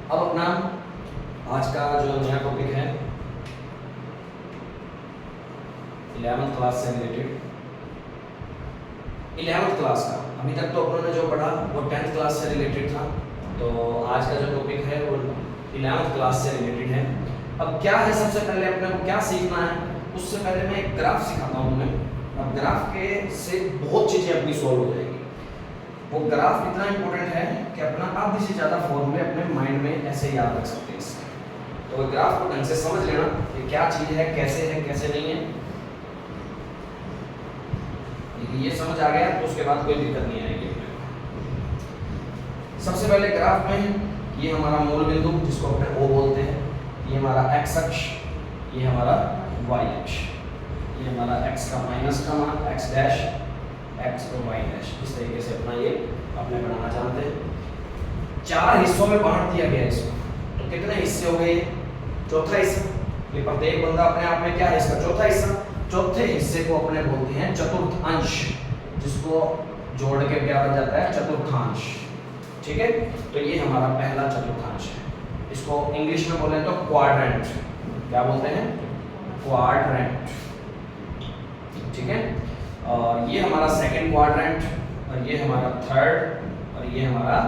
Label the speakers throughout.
Speaker 1: अब अपना आज का जो नया टॉपिक है 11th क्लास से रिलेटेड, 11th क्लास का अभी तक तो अपनों ने जो पढ़ा वो 10th क्लास से रिलेटेड था। तो आज का जो टॉपिक है वो 11th क्लास से रिलेटेड है। अब क्या है, सबसे पहले अपने को क्या सीखना है, उससे पहले मैं एक ग्राफ सिखाता हूँ तुम्हें। अब ग्राफ के से बहुत चीज़ें अपनी सॉल्व हो जाएगी। वो ग्राफ इतना इंपॉर्टेंट है कि अपना आधे से ज़्यादा फॉर्मूले अपने माइंड में ऐसे याद रख सकते हैं इससे। तो ग्राफ को ढंग से समझ लेना कि क्या चीज़ है, कैसे नहीं है। ये समझ आ गया तो उसके बाद कोई दिक्कत नहीं आएगी। सबसे पहले ग्राफ में ये हमारा मूल बिंदु जिसको अपने O बोलते हैं, ये हमारा x अक्ष, ये हमारा y अक्ष, ये हमारा x का माइनस का मान x डैश, x और y डैश। इस तरीके से अपना ये अपने बनाना जानते हैं। 4 हिस्सों में बांट दिया गया इसको। तो कितने हिस्से हो गए? चौथा हिस्सा। ये प्रत्येक बंदा अपने आप में क्या है, इसका चौथा हिस्सा। चौथे हिस्से को अपने बोलते हैं चतुर्थांश, जिसको जोड़ के क्या बन जाता है, चतुर्थांश। ठीक है, तो ये हमारा पहला चतुर्थांश है। इसको इंग्लिश में बोले तो क्वाड्रेंट। क्या बोलते हैं? क्वाड्रेंट। ठीक है, और ये हमारा सेकंड क्वाड्रेंट, और ये हमारा थर्ड, और ये हमारा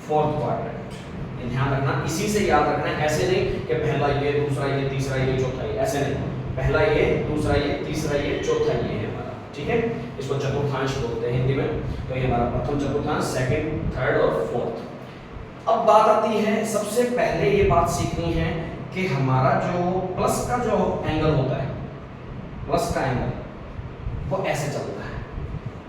Speaker 1: फोर्थ क्वाड्रेंट। ध्यान रखना, इसी से याद रखना है, ऐसे नहीं कि पहला ये, दूसरा ये, तीसरा ये, चौथा ये, ऐसे नहीं। पहला ये, दूसरा ये, तीसरा ये, चौथा ये है हमारा। ठीक है, इसको चतुर्थांश बोलते हैं हिंदी में। तो ये हमारा प्रथम चतुर्थांश, सेकंड, थर्ड और फोर्थ। अब बात आती है, सबसे पहले ये बात सीखनी है कि हमारा जो प्लस का जो एंगल होता है, प्लस का एंगल वो ऐसे चलता है।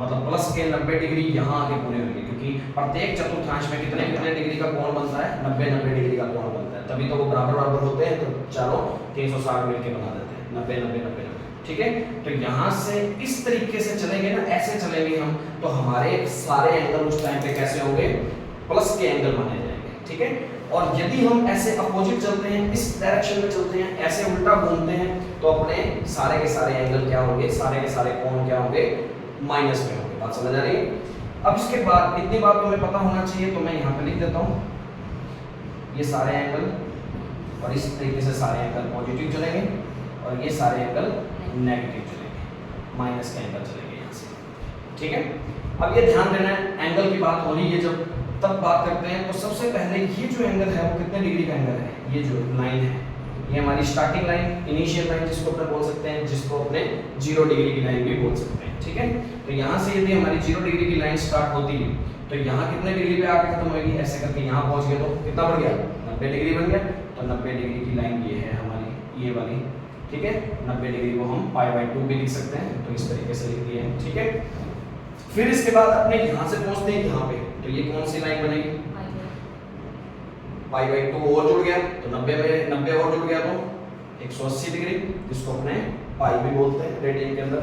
Speaker 1: मतलब प्लस के 90 डिग्री यहाँ आके पूरे होंगे, क्योंकि प्रत्येक चतुर्थांश में कितने कितने डिग्री का कोण बनता है, 90 डिग्री का कोण बनता है। तभी तो वो बराबर बराबर होते हैं, तो चारों 360 मिलके बना देते हैं 90 90 90 90। ठीक है, तो यहाँ से इस तरीके से चलेंगे ना, ऐसे चलेंगे हम, तो हमारे सारे एंगल उस टाइम पे कैसे होंगे, प्लस के एंगल माने जाएंगे। ठीक है, और यदि हम ऐसे अपोजिट चलते हैं, इस डायरेक्शन में चलते हैं, ऐसे उल्टा घूमते हैं, तो अपने सारे के सारे एंगल क्या होंगे, सारे के सारे कोण क्या होंगे, माइनस में होंगे। बात समझ आ रही है? अब इसके बाद इतनी बात तुम्हें पता होना चाहिए, तो मैं यहाँ पे लिख देता हूँ ये सारे एंगल, और इस तरीके से सारे एंगल पॉजिटिव चलेंगे, और ये सारे एंगल नेगेटिव चलेंगे, माइनस के एंगल चलेंगे यहाँ से। ठीक है, अब ये ध्यान देना है, एंगल की बात हो रही है जब तब बात करते हैं, तो सबसे पहले ये जो एंगल है वो कितने डिग्री का एंगल है? ये जो लाइन है, ये हमारी स्टार्टिंग लाइन, इनिशियल लाइन जिसको अपने बोल सकते हैं, जिसको अपने 0 डिग्री की लाइन भी बोल सकते हैं। ठीक है, तो यहाँ से यदि हमारी 0 डिग्री की लाइन स्टार्ट होती है, तो यहाँ कितने डिग्री पे आके खत्म होगी? ऐसे करके यहाँ पहुँच गए तो कितना बढ़ गया? 90 डिग्री बन गया। तो 90 डिग्री की लाइन ये है हमारी, ये वाली। ठीक है, 90 डिग्री को हम π/2 भी लिख सकते हैं, तो इस तरीके से लिख दिए हैं। ठीक है, फिर इसके बाद अपने यहाँ से पहुँचते हैं यहाँ पे, तो ये कौन सी लाइन बनेगी? π/2 और जुड़ गया, तो 90 में 90 और जुड़ गया तो 180 डिग्री, जिसको अपने पाई भी बोलते हैं रेडियन के अंदर।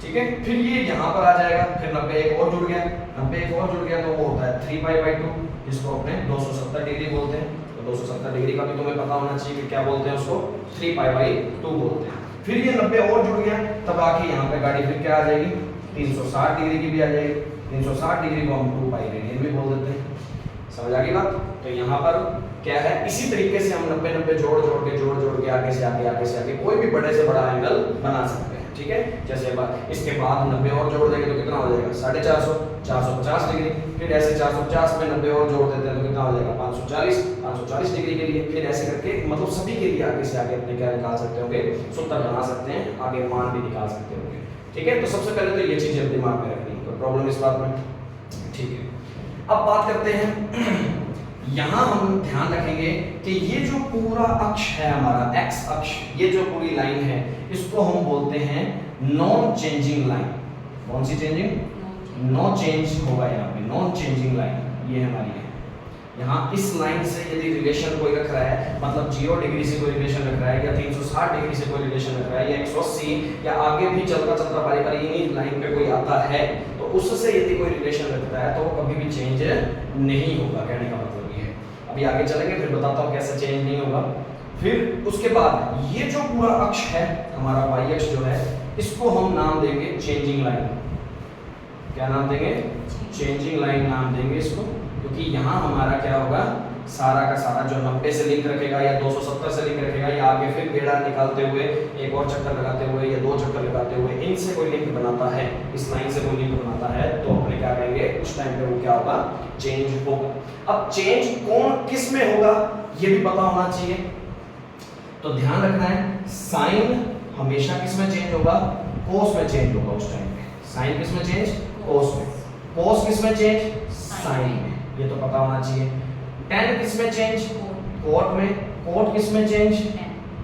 Speaker 1: ठीक है, फिर ये यहाँ पर आ जाएगा, फिर 90 एक और जुड़ गया, 90 एक और जुड़ गया, तो वो होता है 3π/2, जिसको अपने 270 डिग्री बोलते हैं। तो 270 डिग्री का भी तुम्हें पता होना चाहिए कि क्या बोलते हैं उसको, 3π/2 बोलते हैं। फिर ये 90 और जुड़ गया, तब आके यहाँ पे गाड़ी फिर क्या आ जाएगी, 360 डिग्री की भी आ जाएगी। 360 डिग्री को हम 2π रेडियन भी बोल देते हैं। समझ आ गई बात? तो यहाँ पर क्या है, इसी तरीके से हम 90 90 जोड़ के आगे से आगे कोई भी बड़े से बड़ा एंगल बना सकते हैं। ठीक है, जैसे इसके बाद 90 और जोड़ देंगे तो कितना हो जाएगा, 450, 450 डिग्री। फिर ऐसे 450 में 90 और जोड़ देते हैं तो कितना हो जाएगा, 540 डिग्री के लिए। फिर ऐसे करके मतलब सभी के लिए आगे से आगे अपने क्या निकाल सकते होंगे, सूत्र बना सकते हैं, आगे मान भी निकाल सकते होंगे। ठीक है, तो सबसे पहले तो ये चीजें दिमाग में रखनी, कोई प्रॉब्लम इस बात में? ठीक है, अब बात करते हैं, यहाँ हम ध्यान रखेंगे कि ये जो पूरा अक्ष है हमारा एक्स अक्ष, ये जो पूरी लाइन है, इसको हम बोलते हैं नॉन चेंजिंग लाइन। कौन सी चेंजिंग? नो चेंज होगा यहाँ पे, नॉन चेंजिंग लाइन ये हमारी है। यहाँ इस लाइन से यदि रिलेशन कोई रख रहा है, मतलब 0 डिग्री से कोई रिलेशन रख रहा है, या 360 डिग्री से कोई रिलेशन रख रहा है, या 180, या आगे भी चलता चलता बारी बारी इन्हीं लाइन पे कोई आता है, तो उससे यदि कोई रिलेशन रखता है तो वो कभी भी चेंज नहीं होगा। कहने का मतलब ये है। अभी आगे चलेंगे, फिर बताता हूँ कैसे चेंज नहीं होगा। फिर उसके बाद ये जो पूरा अक्ष है हमारा y अक्ष जो है, इसको हम नाम देंगे चेंजिंग लाइन। क्या नाम देंगे? चेंजिंग लाइन नाम देंगे इसको, क्योंकि यहाँ हमारा क्या होगा, सारा का सारा जो 90 से लिंक रखेगा या 270 से लिंक रखेगा या आगे फिर गेड़ा निकालते हुए एक और चक्कर लगाते हुए या 2 चक्कर लगाते हुए इनसे कोई लिंक बनाता है, इस लाइन से कोई लिंक बनाता है, तो अपने क्या कहेंगे उस टाइम पे वो क्या होगा, चेंज होगा। अब चेंज कौन किस में होगा ये भी पता होना चाहिए, तो ध्यान रखना है साइन हमेशा किस में चेंज होगा, कोस में चेंज होगा उस टाइम पे। साइन किस में चेंज, कोस में। कोस किस में चेंज, साइन में, ये तो पता होना चाहिए। टेन किस में चेंज, कोट में। कोट किस में चेंज,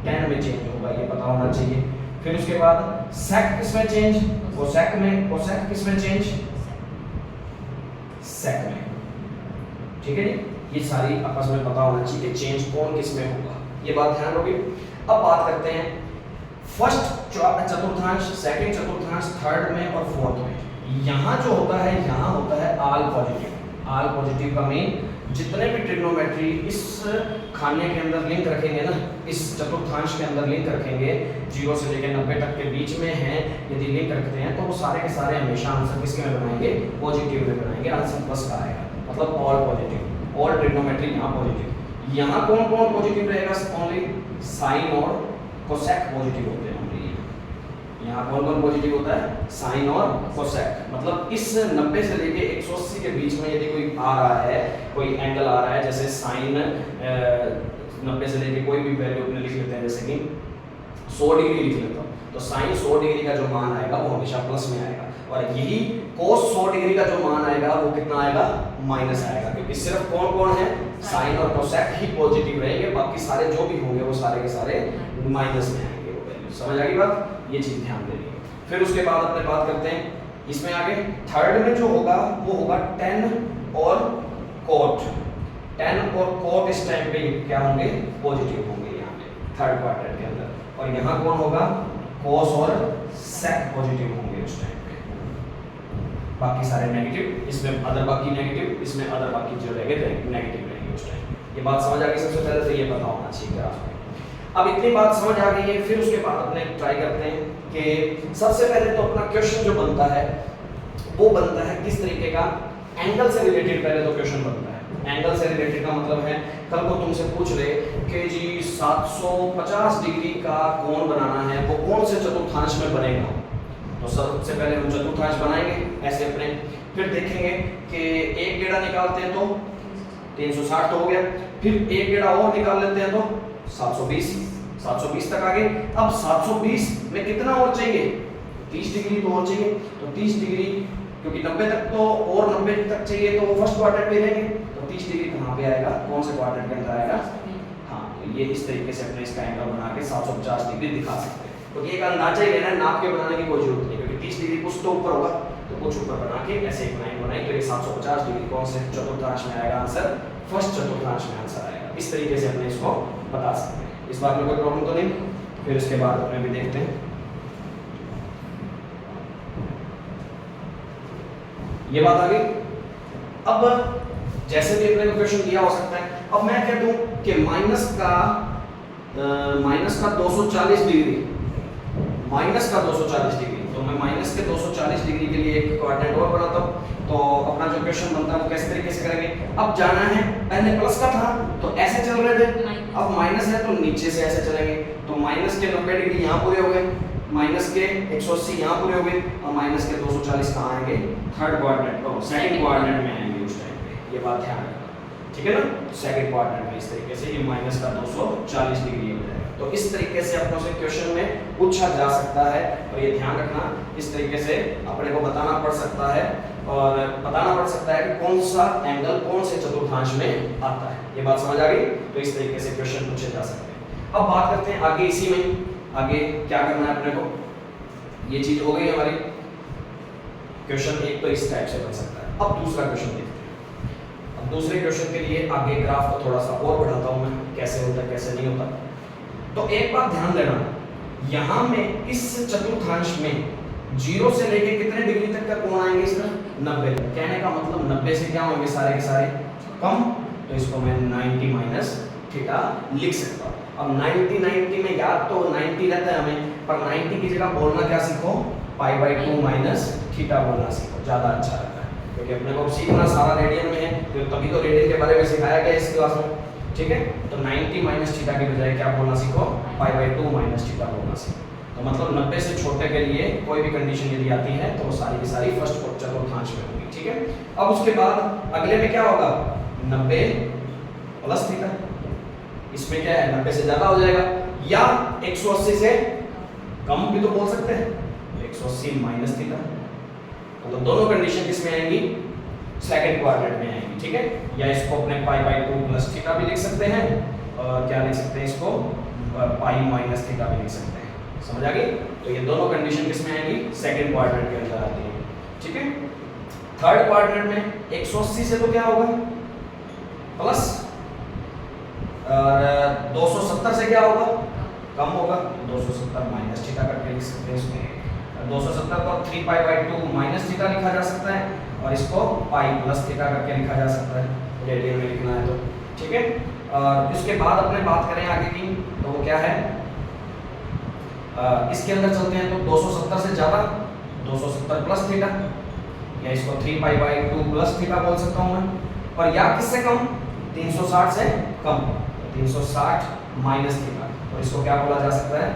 Speaker 1: टेन में चेंज होगा, ये पता होना चाहिए। फिर उसके बाद सेक किस में चेंज, कोसेक में। कोसेक किस में चेंज, सेक में। ठीक है जी, ये सारी आपस में पता होना चाहिए कि चेंज कौन किस में होगा, ये बात ध्यान रखिए। अब बात करते हैं फर्स्ट चतुर्थांश, सेकंड चतुर्थांश, थर्ड में और फोर्थ में। यहाँ जो होता है, यहाँ होता है ऑल पॉजिटिव। ऑल पॉजिटिव का मीन जितने भी ट्रिग्नोमेट्री इस खाने के अंदर लिंक रखेंगे ना, इस चतुर्थांश के अंदर लिंक रखेंगे 0 से लेकर 90 तक के बीच में हैं, यदि लिंक रखते हैं तो वो सारे के सारे हमेशा आंसर किसके में बनाएंगे, पॉजिटिव में बनाएंगे। आंसर प्लस का आएगा, मतलब ऑल पॉजिटिव, ऑल ट्रिग्नोमेट्री यहाँ पॉजिटिव। यहाँ कौन कौन पॉजिटिव रहेगा, ओनली साइन और कोसेक पॉजिटिव होते हैं। यहाँ कौन कौन पॉजिटिव होता है, साइन और कोसेक। मतलब इस 90 से लेके 180 के बीच में यदि कोई आ रहा है, कोई एंगल आ रहा है, जैसे साइन 90 से लेके कोई भी वैल्यू अपने लिख लेते हैं, जैसे कि 100 डिग्री लिख लेता हूँ, तो साइन 100 डिग्री का जो मान आएगा वो हमेशा प्लस में आएगा, और यही कोस 100 डिग्री का जो मान आएगा वो कितना आएगा, माइनस आएगा, क्योंकि सिर्फ कौन कौन है, साइन और कोसेक ही पॉजिटिव रहेंगे, बाकी सारे जो भी होंगे वो सारे के सारे माइनस में आएंगे वो वैल्यू। समझ आ गई बात, ये चीज ध्यान देनी है। फिर उसके बाद अपने बात करते हैं इसमें आगे, थर्ड में जो होगा वो होगा टेन और कोट। टेन और कोट इस टाइम पे क्या होंगे, पॉजिटिव होंगे यहाँ पे थर्ड क्वाड्रेंट के अंदर, और यहाँ कौन होगा, कोस और सेक पॉजिटिव होंगे उस टाइम पे, बाकी सारे नेगेटिव, इसमें अदर बाकी नेगेटिव, इसमें अदर बाकी जो रहेंगे नेगेटिव रहेंगे उस टाइम। ये बात समझ आ गई, सबसे पहले तो ये पता होना चाहिए ग्राफ में। अब इतनी बात समझ आ गई है, फिर उसके बाद अपने ट्राई करते हैं कि सबसे पहले तो अपना क्वेश्चन जो बनता है वो बनता है किस तरीके का, एंगल से रिलेटेड पहले तो क्वेश्चन बनता है। एंगल से रिलेटेड का मतलब है कल को तुमसे पूछ रहे कि जी 750 डिग्री का कोण बनाना है, वो कौन से चतुर्थांश में बनेगा, तो सबसे पहले हम चतुर्थांश बनाएंगे ऐसे अपने, फिर देखेंगे कि एक गेड़ा निकालते हैं तो 360 तो हो गया, फिर एक गेड़ा और निकाल लेते हैं तो 720 तक आ गए। अब 720 में कितना और चाहिए, 30 डिग्री तो और चाहिए, तो 30 डिग्री क्योंकि 90 तक तो और 90 तक चाहिए, तो वो फर्स्ट क्वाड्रेंट में रहेंगे, तो 30 डिग्री कहाँ पे आएगा, कौन से क्वाड्रेंट के अंदर आएगा। हाँ, तो ये इस तरीके से अपने इसका एंगल बना के 750 डिग्री दिखा सकते हैं। तो ये एक अंदाजा ही लेना है, नाप के बनाने की कोई जरूरत नहीं, क्योंकि 30 डिग्री कुछ तो ऊपर होगा, तो कुछ ऊपर बना के ऐसे एक लाइन बनाई, तो ये 750 डिग्री कौन से चतुर्थांश में आएगा, आंसर फर्स्ट चतुर्थांश में आंसर आएगा। इस तरीके से अपने इसको बता सकते हैं, इस बात में कोई प्रॉब्लम तो नहीं। फिर उसके बाद अपने भी देखते हैं, ये बात आ गई। अब जैसे भी अपने को क्वेश्चन दिया हो सकता है, अब मैं कह दूं कि माइनस का 240 डिग्री, माइनस का 240 डिग्री, तो मैं माइनस के 240 डिग्री के लिए एक क्वाड्रेंट और बनाता हूँ, तो अपना जो क्वेश्चन बनता है वो किस तरीके से करेंगे। अब जाना है, पहले प्लस का था तो ऐसे चल रहे थे, अब माइनस है तो नीचे से ऐसे चलेंगे, तो माइनस के 90 डिग्री यहाँ पूरे हो गए, माइनस के 180 यहाँ पूरे हो गए, और माइनस के 240 कहाँ आएंगे, थर्ड क्वाड्रेंट और सेकंड क्वाड्रेंट में आएंगे उस टाइम पे। ये बात ध्यान रखना, ठीक है ना, सेकंड क्वाड्रेंट में इस तरीके से ये माइनस का 240 डिग्री हो जाएगा। तो इस तरीके से अपनों से क्वेश्चन में पूछा जा सकता है, और ये ध्यान रखना, इस तरीके से अपने को बताना पड़ सकता है, और बताना पड़ सकता है कि कौन सा एंगल कौन से चतुर्थांश में आता है। ये बात समझ आ गई, तो इस तरीके से क्वेश्चन पूछे जा सकते हैं। अब बात करते हैं आगे, इसी में आगे क्या करना है अपने को, ये चीज हो गई हमारी, क्वेश्चन एक तो इस टाइप से बन सकता है। अब दूसरा क्वेश्चन देखते हैं। अब दूसरे क्वेश्चन के लिए आगे ग्राफ को थोड़ा सा और बढ़ाता हूं मैं, कैसे होता है कैसे नहीं होता। तो एक बात ध्यान देना, यहां में इस चतुर्थांश में 0 से लेके कितने डिग्री तक का कोण आएंगे, इसमें 90। कहने का मतलब 90 से क्या होंगे, सारे के सारे कम, तो इसको मैं 90 माइनस थीटा लिख सकता हूँ। अब 90 में याद तो 90 रहता है हमें, पर 90 की जगह बोलना क्या सीखो, पाई बाई 2 माइनस थीटा बोलना सीखो, ज़्यादा अच्छा रहता है। क्योंकि अपने को सीखना सारा रेडियन में है, तो तभी तो रेडियन के बारे में सिखाया गया इस क्लास में, ठीक है। तो 90 माइनस थीटा की बजाय क्या बोलना सीखो, π/2 माइनस थीटा बोलना सीखो। तो मतलब 90 से छोटे के लिए कोई भी कंडीशन यदि आती है तो वो सारी की सारी फर्स्ट चतुर्थांश में होगी, ठीक है। अब उसके बाद अगले में क्या होगा, 90 प्लस थीटा, इसमें क्या है 90 से ज्यादा हो जाएगा, या 180 से कम भी तो बोल सकते हैं, 180 माइनस थीटा। मतलब दोनों कंडीशन किसमें आएंगी, सेकंड क्वाड्रेंट में आएंगी, ठीक है। या इसको अपने π/2 प्लस थीटा भी लिख सकते हैं, और क्या लिख सकते हैं इसको, पाई माइनस थीटा भी लिख सकते हैं। समझ आ गई। तो ये दोनों कंडीशन किसमें आएंगी, सेकंड क्वाड्रेंट के अंदर आती है, ठीक है। थर्ड क्वाड्रेंट में 180 से तो क्या होगा प्लस, और 270 से क्या होगा, कम होगा, 270 माइनस थीटा करके लिख सकते हैं इसको। 270 को 3π/2 माइनस थीटा लिखा जा सकता है, और इसको पाई प्लस थीटा करके लिखा जा सकता है, रेडियन में लिखना है तो, ठीक है। और इसके बाद अपने बात करें आगे की, तो वो क्या है, इसके अंदर चलते हैं तो 270 से ज्यादा 270 प्लस थीटा, या इसको 3π/2 प्लस थीटा बोल सकता हूं मैं, और या किससे कम, 360 से कम, 360 माइनस थीटा, तो इसको क्या बोला जा सकता है,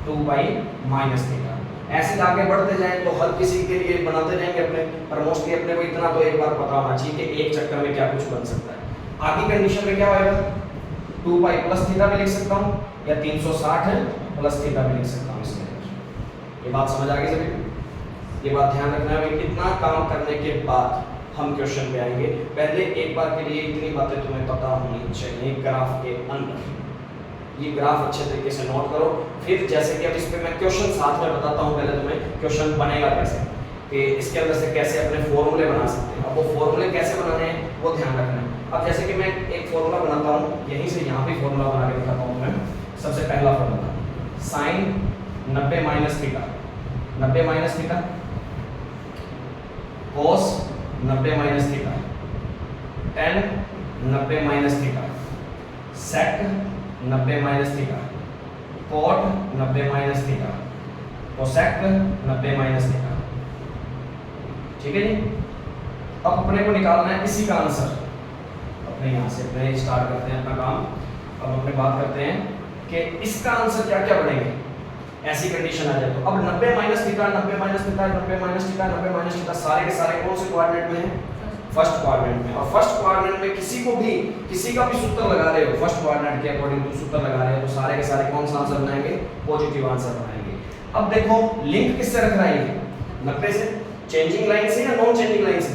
Speaker 1: 2 माइनस थीटा। ऐसे आगे बढ़ते जाएं तो हर किसी के लिए बनाते रहेंगे अपने, पर मोस्टली अपने को इतना तो एक बार पता होना चाहिए कि एक चक्कर में क्या कुछ बन सकता है। आगे कंडीशन में क्या होएगा, 2π प्लस थीटा भी लिख सकता हूँ, या 360 प्लस थीटा भी लिख सकता हूँ इसके अंदर। ये बात समझ आ गई सभी। ये बात ध्यान रखना है, कितना काम करने के बाद हम क्वेश्चन पे आएंगे। पहले एक बार के लिए इतनी बातें तुम्हें पता होनी चाहिए ग्राफ के अंदर, ये ग्राफ अच्छे तरीके से नोट करो। फिर जैसे कि अब इस पे मैं क्वेश्चन साथ में बताता हूँ, पहले तुम्हें क्वेश्चन बनेगा कैसे, कि इसके अंदर से कैसे अपने फॉर्मूले बना सकते हैं। अब वो फॉर्मूले कैसे बनाने हैं वो ध्यान रखना है। अब जैसे कि मैं एक फॉर्मूला बनाता हूँ, यहीं से यहाँ पे फॉर्मूला बना के दिखाता हूँ मैं। सबसे पहला formula, sine 90 minus theta, 90 minus theta, cos 90 minus theta, tan 90 minus theta, sec 90 minus theta, cot 90 minus theta, cosec 90 minus theta, ठीक है जी। अब अपने को निकालना है इसी का आंसर। अपने यहाँ से अपने स्टार्ट करते हैं अपना काम। अब अपने बात करते हैं कि इसका आंसर क्या क्या बनेंगे, ऐसी कंडीशन आ जाए तो। अब 90 minus theta, 90 minus theta, 90 minus theta, 90 minus theta, सारे के सारे कौन से क्वाड्रेंट में है, फर्स्ट क्वाड्रेंट में। और फर्स्ट क्वाड्रेंट में किसी का भी सूत्र लगा रहे हो, फर्स्ट क्वाड्रेंट के अकॉर्डिंग टू सूत्र लगा रहे हो, तो सारे के सारे कौन सा आंसर बनाएंगे, पॉजिटिव आंसर बनाएंगे। अब देखो लिंक किससे रख रहा है, 90 से, चेंजिंग लाइन से या नॉन चेंजिंग लाइन से।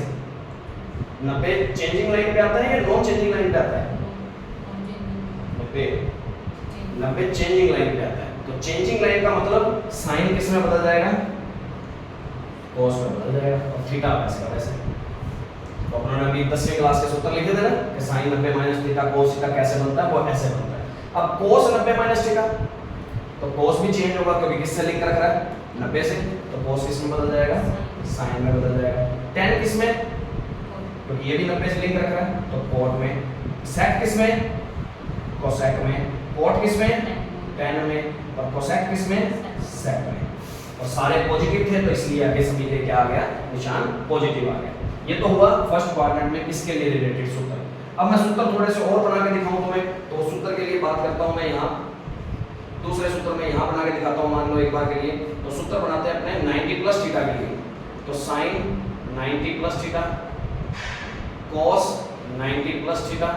Speaker 1: 90 चेंजिंग लाइन पे आता है या नॉन चेंजिंग लाइन पे आता है, 90 चेंजिंग लाइन पे आता है। तो चेंजिंग लाइन का मतलब साइन किस में बदल जाएगा, कोस में बदल जाएगा, और थीटा वैसे का वैसे। तो अपने अभी 10वीं क्लास के सूत्र लिखे थे ना कि sine 90 minus theta cos theta कैसे बनता है, वो ऐसे बनता है। अब कोस 90 माइनस थीटा, तो कोस भी चेंज होगा क्योंकि किससे लिंक रख रहा है, 90 से, तो कोस किस में बदल जाएगा, साइन में बदल जाएगा। टेन किस में, क्योंकि ये भी 90 से लिंक रख रहा है, तो कोट में। सेक किस में, कोसेक में। कोट किस में, टेन में। और कोसेक किस में, सेक में। और सारे पॉजिटिव थे तो इसलिए आगे सभी के क्या आ गया, निशान पॉजिटिव आ गया। ये तो हुआ फर्स्ट क्वाड्रेंट में इसके लिए रिलेटेड सूत्र। अब मैं सूत्र थोड़े से और बना के दिखाऊं तुम्हें, तो सूत्र के लिए बात करता हूं मैं यहाँ। दूसरे सूत्र में यहाँ बना के दिखाता हूँ, मान लो एक बार के लिए। तो सूत्र बनाते हैं अपने 90 प्लस थीटा के लिए। तो sine 90 plus theta, cos 90 plus theta,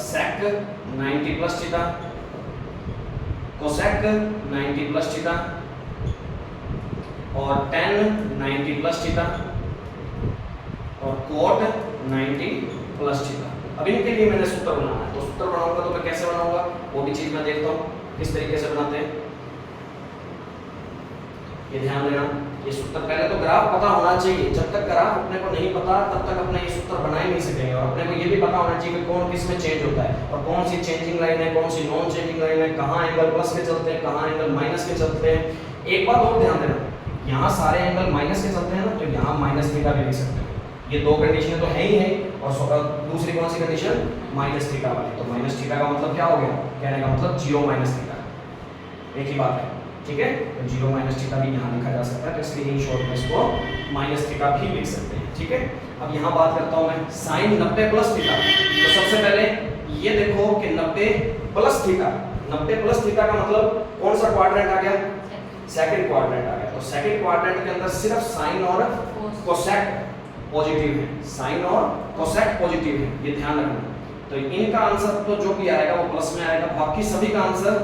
Speaker 1: sec 90 plus theta, cosec 90 plus theta, और टेन 90 प्लस थीटा, और कोट 90 प्लस थीटा। अब इनके लिए मैंने सूत्र बनाना है, तो सूत्र बनाऊंगा तो मैं कैसे बनाऊंगा वो भी चीज मैं देखता हूँ किस तरीके से बनाते हैं। ये ध्यान देना, ये सूत्र पहले तो ग्राफ पता होना चाहिए। जब तक ग्राफ अपने को नहीं पता तब तक अपने ये सूत्र बना ही नहीं सकेंगे। और अपने को ये भी पता होना चाहिए कि कौन किस में चेंज होता है, और कौन सी चेंजिंग लाइन है, कौन सी नॉन चेंजिंग लाइन है, कहाँ एंगल प्लस के चलते हैं, कहाँ एंगल माइनस के चलते हैं। एक बात और ध्यान देना, यहाँ सारे एंगल माइनस के चलते हैं ना, तो यहाँ माइनस थीटा भी लिख सकते हैं। ये दो कंडीशन तो है ही है। और दूसरी कौन सी कंडीशन, माइनस थीटा वाली। तो माइनस थीटा का मतलब क्या हो गया, कहने का मतलब 0 माइनस थीटा, एक ही बात है। ठीक है, तो 0 माइनस थीटा भी यहाँ लिखा जा सकता है, तो इसलिए इन शॉर्ट में इसको माइनस थीटा भी लिख सकते हैं। ठीक है, अब यहाँ बात करता हूँ मैं साइन 90 प्लस थीटा। तो सबसे पहले ये देखो कि 90 प्लस थीटा, 90 प्लस थीटा का मतलब कौन सा क्वाड्रेंट आ गया? सेकंड क्वाड्रेंट आ गया। तो सेकंड क्वाड्रेंट के अंदर सिर्फ साइन और कोसेक पॉजिटिव है, साइन और कोसेक पॉजिटिव है, ये ध्यान रखना। तो इनका आंसर तो जो भी आएगा वो प्लस में आएगा, बाकी सभी का आंसर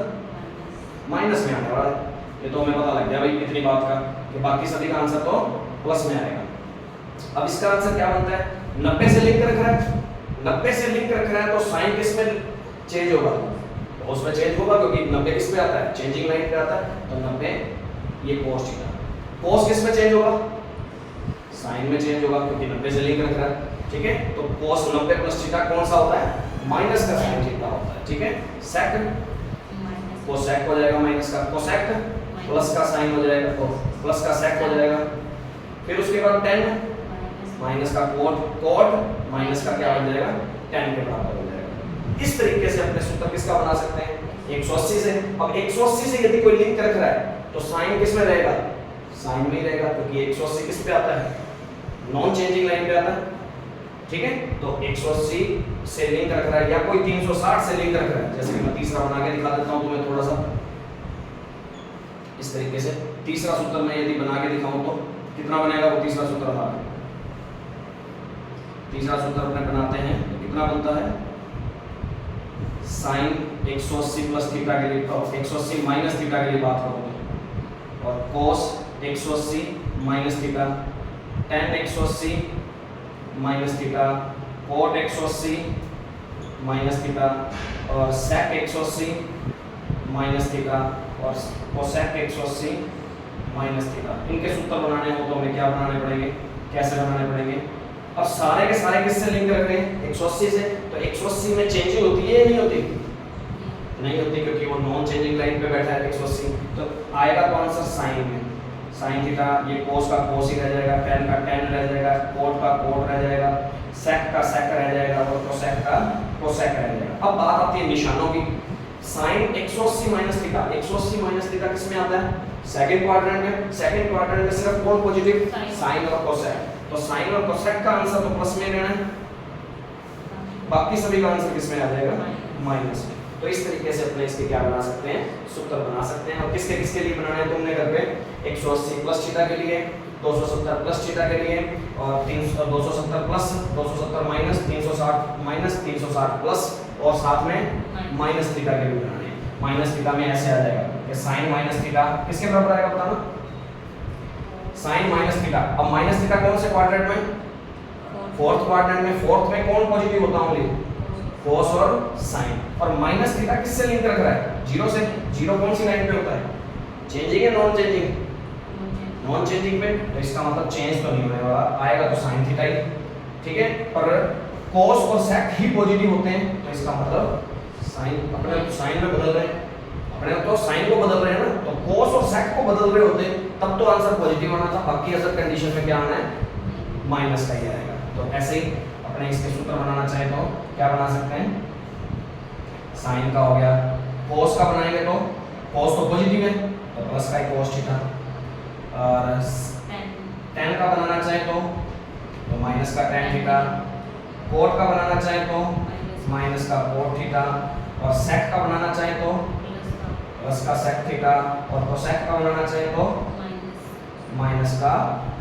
Speaker 1: माइनस में आने वाला है। ये तो हमें पता लग गया भाई इतनी बात का कि बाकी सभी का आंसर तो प्लस में आएगा। अब इसका आंसर क्या बनता है? 90 से लिंक रख रहा है, 90 से लिंक रख रहा है तो साइन किस में चेंज होगा? तो उसमें चेंज होगा क्योंकि 90 किस पे आता है? चेंजिंग लाइन पे आता है। तो 90 ये cos थीटा, cos किस में चेंज होगा? साइन में चेंज होगा क्योंकि 90 से लिंक रख रहा है। ठीक है, तो cos 90 प्लस थीटा कौन सा होता है? माइनस का साइन थीटा होता है। ठीक है, सेक कोसेक हो जाएगा माइनस का, कोसेक प्लस का साइन हो जाएगा, तो प्लस का सेक हो जाएगा। फिर उसके बाद tan माइनस का कोट, कोट माइनस का क्या हो जाएगा? tan के बराबर हो जाएगा। इस तरीके से अपने सूत्र किसका बना सकते हैं? 180 से। अब 180 से यदि कोई लिंक रख रहा है तो साइन किस में रहेगा? साइन में ही रहेगा क्योंकि 180 किस पे आता है? नॉन चेंजिंग लाइन पे आता है। ठीक है, तो 180 से लिंक रख रहा है या कोई 360 से लिंक रख रहा है, जैसे कि मैं तीसरा बना के दिखा देता हूं तुम्हें थोड़ा सा इस तरीके से। तीसरा सूत्र मैं यदि बना के दिखाऊं तो कितना बनेगा वो तीसरा सूत्र हमारा? तीसरा सूत्र अपने बनाते हैं तो कितना बनता है? साइन 180 प्लस थीटा के लिए, 180 माइनस थीटा के लिए बात करोगे, और cos 180 minus theta, tan 180 minus theta, cot 180 minus theta, और sec 180 माइनस थीटा, और cosec 180 माइनस थीटा। इनके सूत्र बनाने हो तो हमें क्या बनाने पड़ेंगे? कैसे बनाने पड़ेंगे? अब सारे के सारे किससे लिंक रख रहे हैं? 180 से। तो 180 में चेंजिंग होती है या नहीं होती? नहीं होती क्योंकि वो नॉन चेंजिंग लाइन पे बैठा है 180। तो आएगा तो आंसर साइन में, साइन थीटा, ये cos का cos ही रह जाएगा, tan का tan रह जाएगा, cot का cot रह जाएगा, sec का sec रह जाएगा, और cosec का cosec रह जाएगा। अब बात आती है निशानों की। Sine 180 minus theta, 180 minus theta किस में आता है? सेकंड क्वाड्रेंट में। सेकंड क्वाड्रेंट में सिर्फ कौन पॉजिटिव? साइन और cosec। तो साइन और cosec का आंसर तो प्लस में रहना है, बाकी सभी का आंसर किस में आ जाएगा? माइनस में। तो इस तरीके से अपने इसके क्या बना सकते हैं? सूत्र बना सकते हैं। और किसके किसके लिए बनाना है तुमने घर पे? 180 प्लस थीटा के लिए, 270 प्लस थीटा के लिए, और 270 प्लस, 270 माइनस, 360 माइनस, 360 प्लस, और साथ में माइनस थीटा के लिए बनाना है। माइनस थीटा में ऐसे आ जाएगा कि साइन माइनस थीटा किसके बराबर आएगा बताना? Sine minus theta. अब माइनस थीटा कौन से क्वाड्रेंट में? फोर्थ क्वाड्रेंट में। फोर्थ में कौन पॉजिटिव होता है? cos और sin। और माइनस थीटा किससे लिंक रख रहा है? 0 से। 0 कौन सी लाइन पे होता है? चेंजिंग या नॉन चेंजिंग? नॉन चेंजिंग पे। तो इसका मतलब चेंज तो नहीं होने वाला, आएगा तो sin थीटा ही। ठीक है, पर cos और sec ही पॉजिटिव होते हैं, तो इसका मतलब sin, अपने sin में बदल रहे हैं, अपने तो sin को बदल रहे हैं ना, तो cos और sec को बदल रहे होते तब तो आंसर पॉजिटिव आना था। बाकी अदर कंडीशन में क्या आना है? माइनस का ही आएगा। तो ऐसे ही अपने इसके सूत्र बनाना चाहे तो क्या बना सकते हैं? साइन का हो गया, cos का बनाएंगे तो cos तो पॉजिटिव है तो प्लस का cos थीटा, और tan का बनाना चाहे तो माइनस का tan थीटा, cot का बनाना चाहे तो माइनस का cot थीटा, और sec का बनाना चाहे तो प्लस का sec थीटा, और cosec का बनाना चाहे तो माइनस का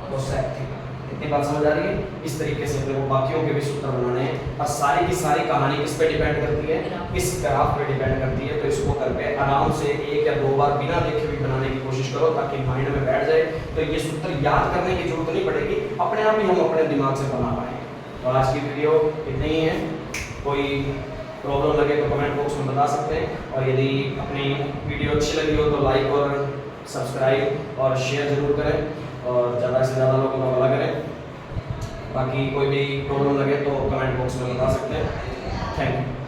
Speaker 1: cosec थीटा। इतनी बात समझ आ रही है? इस तरीके से अपने को बाकियों के भी सूत्र बनाने हैं, और सारी की सारी कहानी किस पे डिपेंड करती है? इस ग्राफ पे डिपेंड करती है। तो इसको करके आराम से 1 या 2 बार बिना देखे भी बनाने की कोशिश करो ताकि माइंड में बैठ जाए। तो ये सूत्र याद करने की जरूरत नहीं पड़ेगी, अपने आप ही हम अपने दिमाग से बना पाएंगे। तो आज की वीडियो इतनी ही है। कोई प्रॉब्लम लगे तो कमेंट बॉक्स में बता सकते हैं, और यदि अपनी वीडियो अच्छी लगी हो तो लाइक और सब्सक्राइब और शेयर जरूर करें, और ज़्यादा से ज़्यादा लोगों को भला करें। बाकी कोई भी प्रॉब्लम लगे तो कमेंट बॉक्स में बता सकते हैं। Thank you.